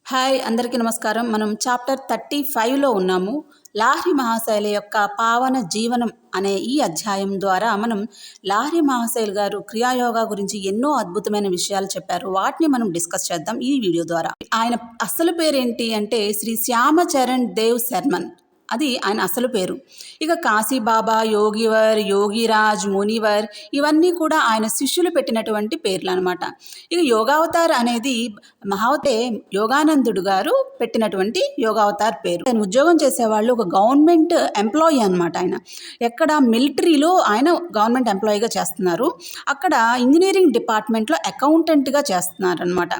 Hi అందరికీ నమస్కారం. మనం చాప్టర్ 35లో ఉన్నాము. లాహిరి మహాశయుల యొక్క పావన జీవనం అనే ఈ అధ్యాయం ద్వారా మనం లాహిరి మహాశయులు గారు క్రియాయోగా గురించి ఎన్నో అద్భుతమైన విషయాలు చెప్పారు. వాటిని మనం డిస్కస్ చేద్దాం ఈ వీడియో ద్వారా. ఆయన అసలు పేరేంటి అంటే శ్రీ శ్యామచరణ్ దేవ్ శర్మన్. అది ఆయన అసలు పేరు. ఇక కాశీబాబా, యోగివర్, యోగిరాజ్, మునివర్ ఇవన్నీ కూడా ఆయన శిష్యులు పెట్టినటువంటి పేర్లు అనమాట. ఇక యోగావతార్ అనేది యోగానందుడు గారు పెట్టినటువంటి యోగావతార్ పేరు. ఆయన ఉద్యోగం చేసేవాళ్ళు ఒక గవర్నమెంట్ ఎంప్లాయీ అనమాట. ఆయన ఎక్కడ మిలిటరీలో ఆయన గవర్నమెంట్ ఎంప్లాయీగా చేస్తున్నారు. అక్కడ ఇంజనీరింగ్ డిపార్ట్మెంట్లో అకౌంటెంట్గా చేస్తున్నారు అనమాట.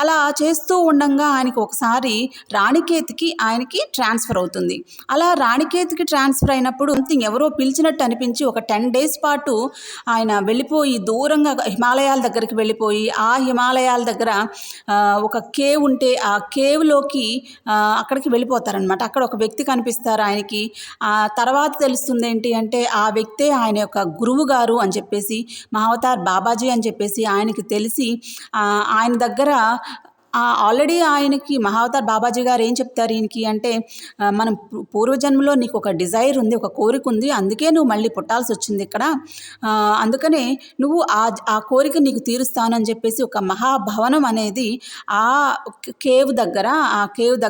అలా చేస్తూ ఉండగా ఆయనకి ఒకసారి రాణికేత్కి ఆయనకి ట్రాన్స్ఫర్ అవుతుంది. అలా రాణికేత్కి ట్రాన్స్ఫర్ అయినప్పుడు ఎవరో పిలిచినట్టు అనిపించి ఒక 10 days పాటు ఆయన వెళ్ళిపోయి దూరంగా హిమాలయాల దగ్గరికి వెళ్ళిపోయి ఆ హిమాలయాల దగ్గర ఒక కేవ్ ఉంటే ఆ కేవ్లోకి అక్కడికి వెళ్ళిపోతారనమాట. అక్కడ ఒక వ్యక్తి కనిపిస్తారు ఆయనకి. తర్వాత తెలుస్తుంది ఏంటి అంటే ఆ వ్యక్తే ఆయన యొక్క గురువు గారు అని చెప్పేసి, మహావతార్ బాబాజీ అని చెప్పేసి ఆయనకి తెలిసి ఆయన దగ్గర ఆల్రెడీ ఆయనకి మహావతార్ బాబాజీ గారు ఏం చెప్తారు ఈయనకి అంటే, మనం పూర్వజన్మలో నీకు ఒక డిజైర్ ఉంది, ఒక కోరిక ఉంది, అందుకే నువ్వు మళ్ళీ పుట్టాల్సి వచ్చింది ఇక్కడ, అందుకనే నువ్వు ఆ కోరిక నీకు తీరుస్తాను అని చెప్పేసి ఒక మహాభవనం అనేది ఆ కేవ్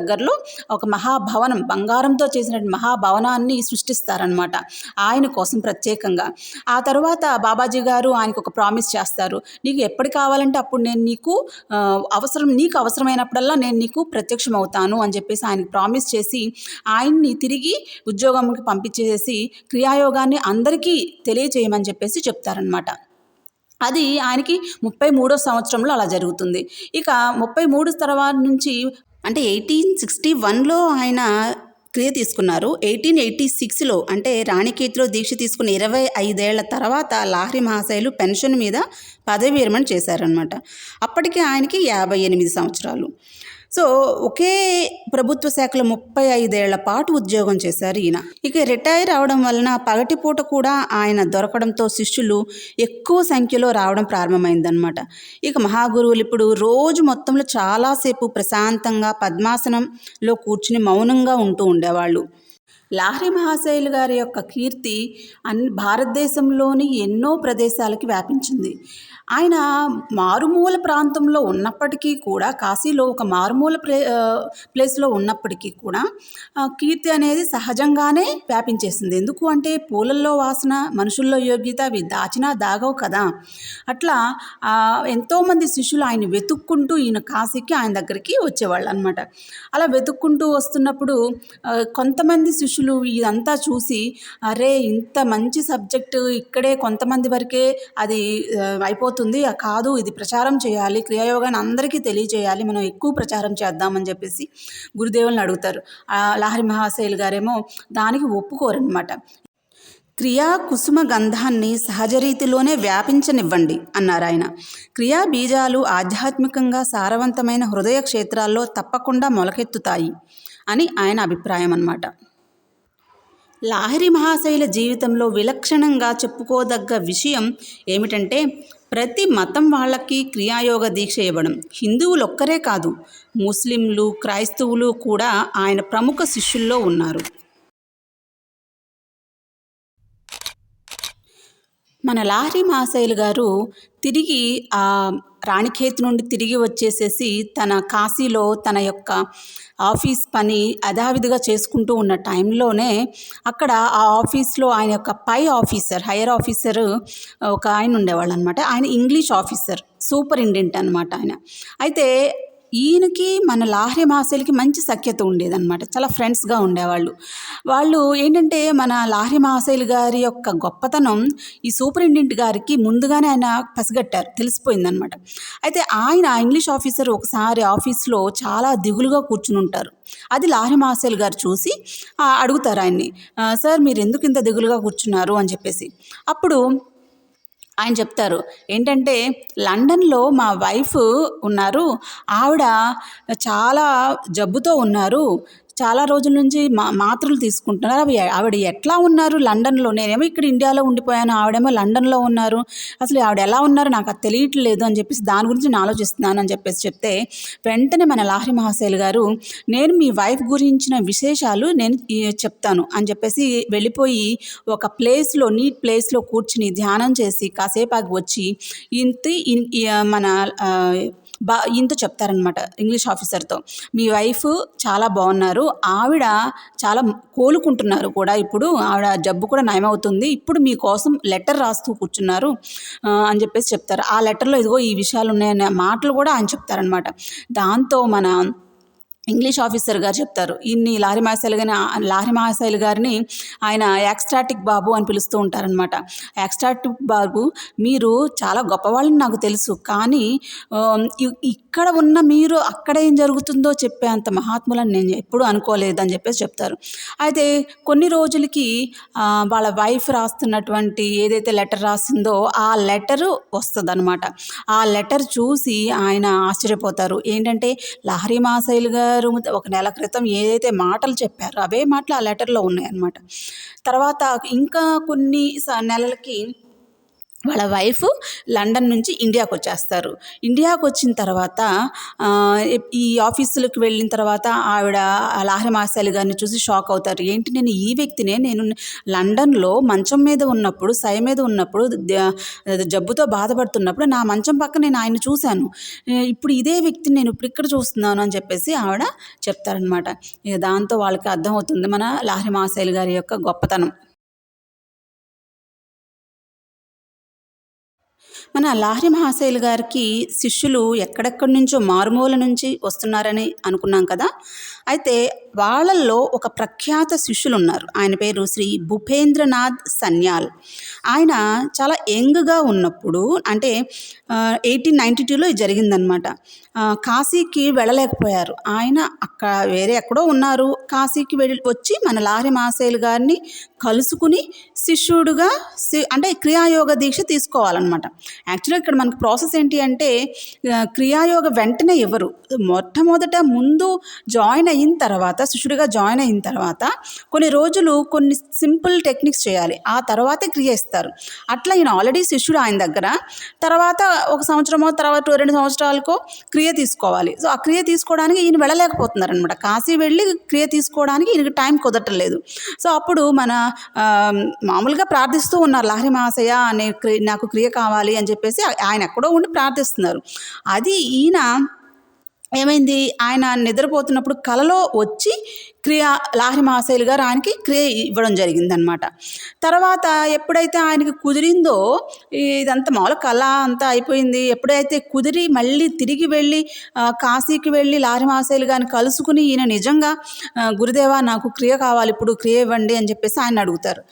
దగ్గరలో ఒక మహాభవనం, బంగారంతో చేసిన మహాభవనాన్ని సృష్టిస్తారనమాట ఆయన కోసం ప్రత్యేకంగా. ఆ తర్వాత బాబాజీ గారు ఆయనకు ఒక ప్రామిస్ చేస్తారు, నీకు ఎప్పుడు కావాలంటే అప్పుడు నేను నీకు అవసరమైనప్పుడల్లా నేను నీకు ప్రత్యక్షం అవుతాను అని చెప్పేసి ఆయనకు ప్రామిస్ చేసి ఆయన్ని తిరిగి ఉద్యోగంకి పంపించేసి క్రియాయోగాన్ని అందరికీ తెలియచేయమని చెప్పేసి చెప్తారనమాట. అది ఆయనకి 33వ సంవత్సరంలో అలా జరుగుతుంది. ఇక 33 తర్వాత నుంచి అంటే 1861లో ఆయన క్రియ తీసుకున్నారు. 1886లో అంటే రాణికేత్లో దీక్ష తీసుకున్న 25 ఏళ్ల తర్వాత లాహిరి మహాశయులు పెన్షన్ మీద పదవి విరమణ చేశారనమాట. అప్పటికి ఆయనకి 58 సంవత్సరాలు. సో ఒకే ప్రభుత్వ శాఖలో 35 ఏళ్ల పాటు ఉద్యోగం చేశారు ఈయన. ఇక రిటైర్ అవడం వలన పగటిపూట కూడా ఆయన దొరకడంతో శిష్యులు ఎక్కువ సంఖ్యలో రావడం ప్రారంభమైందనమాట. ఇక మహాగురువులు ఇప్పుడు రోజు మొత్తంలో చాలాసేపు ప్రశాంతంగా పద్మాసనంలో కూర్చుని మౌనంగా ఉంటూ ఉండేవాళ్ళు. లాహిరి మహాశయులు గారి యొక్క కీర్తి భారతదేశంలోని ఎన్నో ప్రదేశాలకి వ్యాపించింది. ఆయన మారుమూల ప్రాంతంలో ఉన్నప్పటికీ కూడా, కాశీలో ఒక మారుమూల ప్లేస్లో ఉన్నప్పటికీ కూడా కీర్తి అనేది సహజంగానే వ్యాపించేసింది. ఎందుకు అంటే పూలల్లో వాసన, మనుషుల్లో యోగ్యత అవి దాచినా దాగవు కదా. అట్లా ఎంతోమంది శిష్యులు ఆయన వెతుక్కుంటూ ఈయన కాశీకి ఆయన దగ్గరికి వచ్చేవాళ్ళు అనమాట. అలా వెతుక్కుంటూ వస్తున్నప్పుడు కొంతమంది శిష్యులు ఇదంతా చూసి, అరే ఇంత మంచి సబ్జెక్టు ఇక్కడే కొంతమంది వరకే అది అయిపోతుంది, కాదు ఇది ప్రచారం చేయాలి, క్రియాయోగాన్ని అందరికీ తెలియజేయాలి, మనం ఎక్కువ ప్రచారం చేద్దామని చెప్పేసి గురుదేవులను అడుగుతారు. లాహిరి మహాశయులు గారేమో దానికి ఒప్పుకోరనమాట. క్రియా కుసుమ గంధాన్ని సహజరీతిలోనే వ్యాపించనివ్వండి అన్నారు ఆయన. క్రియా బీజాలు ఆధ్యాత్మికంగా సారవంతమైన హృదయ క్షేత్రాల్లో తప్పకుండా మొలకెత్తుతాయి అని ఆయన అభిప్రాయం అన్నమాట. లాహిరి మహాశయుల జీవితంలో విలక్షణంగా చెప్పుకోదగ్గ విషయం ఏమిటంటే, ప్రతి మతం వాళ్ళకి క్రియాయోగ దీక్ష ఇవ్వడం. హిందువులు ఒక్కరే కాదు, ముస్లింలు, క్రైస్తవులు కూడా ఆయన ప్రముఖ శిష్యుల్లో ఉన్నారు. మన లాహిరి మహాశయులు గారు తిరిగి రాణిఖేత్ నుండి తిరిగి వచ్చేసేసి తన కాశీలో తన యొక్క ఆఫీస్ పని యథావిధిగా చేసుకుంటూ ఉన్న టైంలోనే అక్కడ ఆ ఆఫీస్లో ఆయన యొక్క హైయర్ ఆఫీసర్ ఒక ఆయన ఉండేవాళ్ళు అనమాట. ఆయన ఇంగ్లీష్ ఆఫీసర్, సూపరింటెండెంట్ అనమాట ఆయన. అయితే ఈయనకి మన లాహిరి మహాశయులకి మంచి సఖ్యత ఉండేదన్నమాట. చాలా ఫ్రెండ్స్గా ఉండేవాళ్ళు. వాళ్ళు ఏంటంటే మన లాహిరి మహాశయులు గారి యొక్క గొప్పతనం ఈ సూపరింటెండెంట్ గారికి ముందుగానే ఆయన పసిగట్టారు, తెలిసిపోయిందనమాట. అయితే ఆయన ఇంగ్లీష్ ఆఫీసర్ ఒకసారి ఆఫీస్లో చాలా దిగులుగా కూర్చుని ఉంటారు. అది లాహిరి మహాశయులు గారు చూసి అడుగుతారు ఆయన్ని, సార్ మీరు ఎందుకు ఇంత దిగులుగా కూర్చున్నారు అని చెప్పేసి. అప్పుడు ఆయన చెప్తారు ఏంటంటే, లండన్లో మా వైఫ్ ఉన్నారు, ఆవిడ చాలా జబ్బుతో ఉన్నారు, చాలా రోజుల నుంచి మాత్రలు తీసుకుంటున్నారు. ఆవిడ ఎట్లా ఉన్నారు లండన్‌లో? నేనేమో ఇక్కడ ఇండియాలో ఉండిపోయాను. ఆవిడేమో లండన్‌లో ఉన్నారు. అసలు ఆవిడ ఎలా ఉన్నారో నాకు అది తెలియట్లేదు అని చెప్పేసి దాని గురించి నేను ఆలోచిస్తున్నాను అని చెప్పేసి చెప్తే, వెంటనే మన లాహిరి మహాశైలు గారు, నేను మీ వైఫ్ గురించిన విశేషాలు నేను చెప్తాను అని చెప్పేసి వెళ్ళిపోయి ఒక ప్లేస్‌లో నీట్ ప్లేస్‌లో కూర్చుని ధ్యానం చేసి కాసేపు ఆగి వచ్చి మన ఈయనతో చెప్తారనమాట, ఇంగ్లీష్ ఆఫీసర్‌తో. మీ వైఫ్ చాలా బాగున్నారు. ఆవిడ చాలా కోలుకుంటున్నారు కూడా ఇప్పుడు. ఆవిడ జబ్బు కూడా నయమవుతుంది. ఇప్పుడు మీకోసం లెటర్ రాస్తూ కూర్చున్నారు అని చెప్పేసి చెప్తారు. ఆ లెటర్‌లో ఇదిగో ఈ విషయాలు ఉన్నాయనే మాటలు కూడా ఆయన చెప్తారనమాట. దాంతో మన ఇంగ్లీష్ ఆఫీసర్ గారు చెప్తారు, ఈయన్ని లాహిరి మహాశైలు గారిని ఆయన ఎక్స్ట్రాటిక్ బాబు అని పిలుస్తూ ఉంటారనమాట. ఎక్స్ట్రాటిక్ బాబు, మీరు చాలా గొప్పవాళ్ళని నాకు తెలుసు, కానీ ఇక్కడ ఉన్న మీరు అక్కడ ఏం జరుగుతుందో చెప్పే అంత మహాత్ములని నేను ఎప్పుడూ అనుకోలేదని చెప్పేసి చెప్తారు. అయితే కొన్ని రోజులకి వాళ్ళ వైఫ్ రాస్తున్నటువంటి ఏదైతే లెటర్ రాసిందో ఆ లెటరు వస్తుందన్నమాట. ఆ లెటర్ చూసి ఆయన ఆశ్చర్యపోతారు. ఏంటంటే లాహిరి మహాశైలు గారు ఒక నెల క్రితం ఏదైతే మాటలు చెప్పారో అవే మాటలు ఆ లెటర్లో ఉన్నాయన్నమాట. తర్వాత ఇంకా కొన్ని నెలలకి వాళ్ళ వైఫ్ లండన్ నుంచి ఇండియాకి వచ్చేస్తారు. ఇండియాకి వచ్చిన తర్వాత ఈ ఆఫీసులకు వెళ్ళిన తర్వాత ఆవిడ లాహిరి మహాశైలు గారిని చూసి షాక్ అవుతారు. ఏంటి, నేను ఈ వ్యక్తినే, నేను లండన్లో మంచం మీద ఉన్నప్పుడు, సై మీద ఉన్నప్పుడు, జబ్బుతో బాధపడుతున్నప్పుడు నా మంచం పక్క నేను ఆయన చూశాను. ఇప్పుడు ఇదే వ్యక్తిని నేను ఇప్పుడు ఇక్కడ చూస్తున్నాను అని చెప్పేసి ఆవిడ చెప్తారనమాట. ఇక దాంతో వాళ్ళకి అర్థమవుతుంది మన లాహిరి మహాశైలు గారి యొక్క గొప్పతనం. మన లాహిరి మహాశైలు గారికి శిష్యులు ఎక్కడెక్కడి నుంచో మారుమూల నుంచి వస్తున్నారని అనుకున్నాం కదా. అయితే వాళ్ళల్లో ఒక ప్రఖ్యాత శిష్యులు ఉన్నారు. ఆయన పేరు శ్రీ భూపేంద్రనాథ్ సన్యాల్. ఆయన చాలా యంగ్గా ఉన్నప్పుడు, అంటే 1892లో జరిగిందనమాట. కాశీకి వెళ్ళలేకపోయారు. ఆయన అక్కడ వేరే ఎక్కడో ఉన్నారు. కాశీకి వచ్చి మన లాహిరి మహాశైలు గారిని కలుసుకుని శిష్యుడుగా అంటే క్రియాయోగ దీక్ష తీసుకోవాలన్నమాట. యాక్చువల్గా ఇక్కడ మనకు ప్రాసెస్ ఏంటి అంటే, క్రియాయోగ వెంటనే ఇవ్వరు. మొట్టమొదట ముందు జాయిన్ అయిన తర్వాత, శిష్యుడిగా జాయిన్ అయిన తర్వాత కొన్ని రోజులు కొన్ని సింపుల్ టెక్నిక్స్ చేయాలి. ఆ తర్వాతే క్రియ ఇస్తారు. అట్లా ఈయన ఆల్రెడీ శిష్యుడు ఆయన దగ్గర. తర్వాత ఒక సంవత్సరమో తర్వాత 2 సంవత్సరాలకో క్రియ తీసుకోవాలి. సో ఆ క్రియ తీసుకోవడానికి ఈయన వెళ్ళలేకపోతున్నారనమాట. కాశీ వెళ్ళి క్రియ తీసుకోవడానికి ఈయనకి టైం కుదరట్లేదు. సో అప్పుడు మన మామూలుగా ప్రార్థిస్తూ ఉన్నారు, లాహిరి మహాశయ నాకు క్రియ కావాలి అని చెప్పేసి ఆయన ఎక్కడో ఉండి ప్రార్థిస్తున్నారు. అది ఈయన ఏమైంది, ఆయన నిద్రపోతున్నప్పుడు కలలో వచ్చి లాహిరి మహాశైలు గారు ఆయనకి క్రియ ఇవ్వడం జరిగిందనమాట. తర్వాత ఎప్పుడైతే ఆయనకి కుదిరిందో, ఇదంతా మామూలు కళ అంతా అయిపోయింది. ఎప్పుడైతే కుదిరి మళ్ళీ తిరిగి వెళ్ళి కాశీకి వెళ్ళి లాహిరి మహాశైలు గారిని కలుసుకుని ఈయన నిజంగా గురుదేవా నాకు క్రియ కావాలి, ఇప్పుడు క్రియ ఇవ్వండి అని చెప్పేసి ఆయన అడుగుతారు.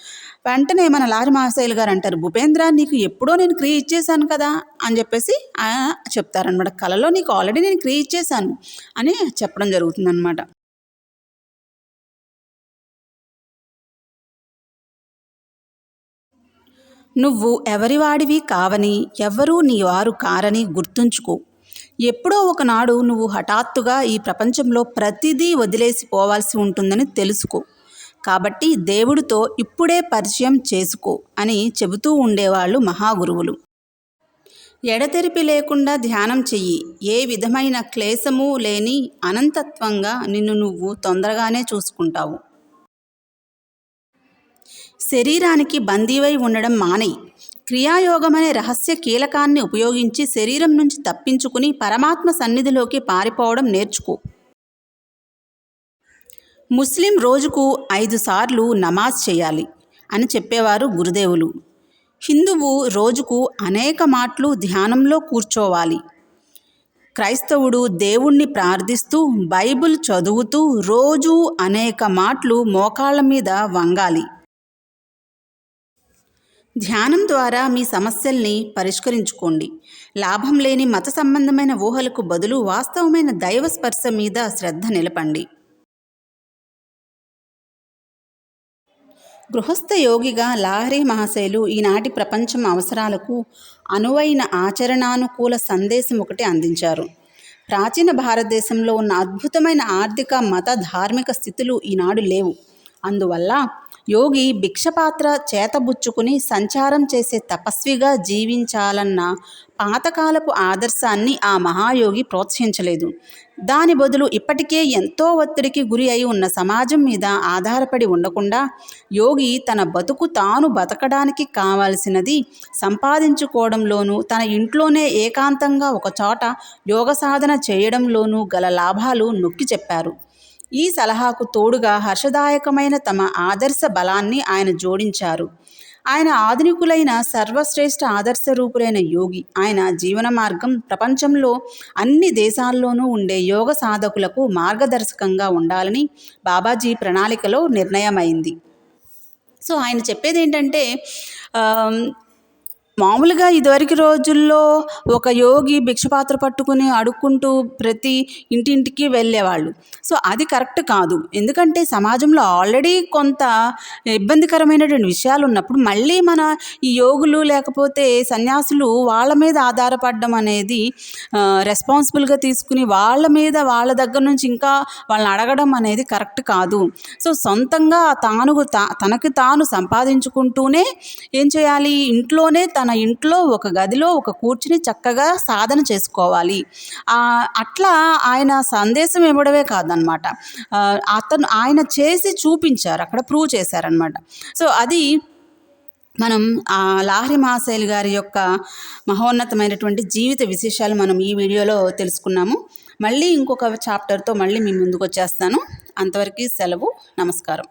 వెంటనే మన లాహిరి మహాశైలు గారు అంటారు, భూపేంద్ర నీకు ఎప్పుడో నేను క్రియ ఇచ్చేసాను కదా అని చెప్పేసి ఆయన చెప్తారనమాట. కళలో నీకు ఆల్రెడీ నేను క్రియ ఇచ్చేసాను అని చెప్పడం జరుగుతుందన్నమాట. నువ్వు ఎవరివాడివి కావని, ఎవ్వరూ నీ వారు కారని గుర్తుంచుకో. ఎప్పుడో ఒకనాడు నువ్వు హఠాత్తుగా ఈ ప్రపంచంలో ప్రతిదీ వదిలేసి పోవాల్సి ఉంటుందని తెలుసుకో. కాబట్టి దేవుడితో ఇప్పుడే పరిచయం చేసుకో అని చెబుతూ ఉండేవాళ్ళు మహాగురువులు. ఎడతెరిపి లేకుండా ధ్యానం చెయ్యి. ఏ విధమైన క్లేశము లేని అనంతత్వంగా నిన్ను నువ్వు తొందరగానే చూసుకుంటావు. శరీరానికి బందీవై ఉండడం మానేయి. క్రియాయోగం అనే రహస్య కీలకాన్ని ఉపయోగించి శరీరం నుంచి తప్పించుకుని పరమాత్మ సన్నిధిలోకి పారిపోవడం నేర్చుకో. ముస్లిం రోజుకు 5 సార్లు నమాజ్ చేయాలి అని చెప్పేవారు గురుదేవులు. హిందువు రోజుకు అనేక మాటలు ధ్యానంలో కూర్చోవాలి. క్రైస్తవుడు దేవుణ్ణి ప్రార్థిస్తూ బైబిల్ చదువుతూ రోజు అనేక మాటలు మోకాళ్ళ మీద వంగాలి. ధ్యానం ద్వారా మీ సమస్యల్ని పరిష్కరించుకోండి. లాభం లేని మత సంబంధమైన ఊహలకు బదులు వాస్తవమైన దైవ స్పర్శ మీద శ్రద్ధ నిలపండి. గృహస్థ యోగిగా లాహిరి మహాశయులు ఈనాటి ప్రపంచం అవసరాలకు అనువైన ఆచరణానుకూల సందేశం ఒకటి అందించారు. ప్రాచీన భారతదేశంలో ఉన్న అద్భుతమైన ఆర్థిక మత ధార్మిక స్థితులు ఈనాడు లేవు. అందువల్ల యోగి భిక్షపాత్ర చేతబుచ్చుకుని సంచారం చేసే తపస్విగా జీవించాలన్న పాతకాలపు ఆదర్శాన్ని ఆ మహాయోగి ప్రోత్సహించలేదు. దాని బదులు ఇప్పటికే ఎంతో ఒత్తిడికి గురి అయి ఉన్న సమాజం మీద ఆధారపడి ఉండకుండా యోగి తన బతుకు తాను బతకడానికి కావాల్సినది సంపాదించుకోవడంలోనూ తన ఇంట్లోనే ఏకాంతంగా ఒకచోట యోగ సాధన చేయడంలోనూ గల లాభాలు నొక్కి చెప్పారు. ఈ సలహాకు తోడుగా హర్షదాయకమైన తమ ఆదర్శ బలాన్ని ఆయన జోడించారు. ఆయన ఆధునికులైన సర్వశ్రేష్ఠ ఆదర్శ రూపులైన యోగి. ఆయన జీవన మార్గం ప్రపంచంలో అన్ని దేశాల్లోనూ ఉండే యోగ సాధకులకు మార్గదర్శకంగా ఉండాలని బాబాజీ ప్రణాళికలో నిర్ణయమైంది. సో ఆయన చెప్పేది ఏంటంటే, మామూలుగా ఇదివరకు రోజుల్లో ఒక యోగి భిక్షపాత్ర పట్టుకుని అడుక్కుంటూ ప్రతి ఇంటింటికి వెళ్ళేవాళ్ళు. సో అది కరెక్ట్ కాదు. ఎందుకంటే సమాజంలో ఆల్రెడీ కొంత ఇబ్బందికరమైనటువంటి విషయాలు ఉన్నప్పుడు మళ్ళీ మన ఈ యోగులు లేకపోతే సన్యాసులు వాళ్ళ మీద ఆధారపడడం అనేది రెస్పాన్సిబుల్గా తీసుకుని వాళ్ళ దగ్గర నుంచి ఇంకా వాళ్ళని అడగడం అనేది కరెక్ట్ కాదు. సో సొంతంగా తనకి తాను సంపాదించుకుంటూనే ఏం చేయాలి, ఇంట్లో ఒక గదిలో ఒక కూర్చుని చక్కగా సాధన చేసుకోవాలి. అట్లా ఆయన సందేశం ఇవ్వడమే కాదనమాట, ఆయన చేసి చూపించారు, అక్కడ ప్రూవ్ చేశారనమాట. సో అది మనం లాహిరి మహాశైల్ గారి యొక్క మహోన్నతమైనటువంటి జీవిత విశేషాలు మనం ఈ వీడియోలో తెలుసుకున్నాము. మళ్ళీ ఇంకొక చాప్టర్తో మళ్ళీ మీ ముందుకు వచ్చేస్తాను. అంతవరకు సెలవు. నమస్కారం.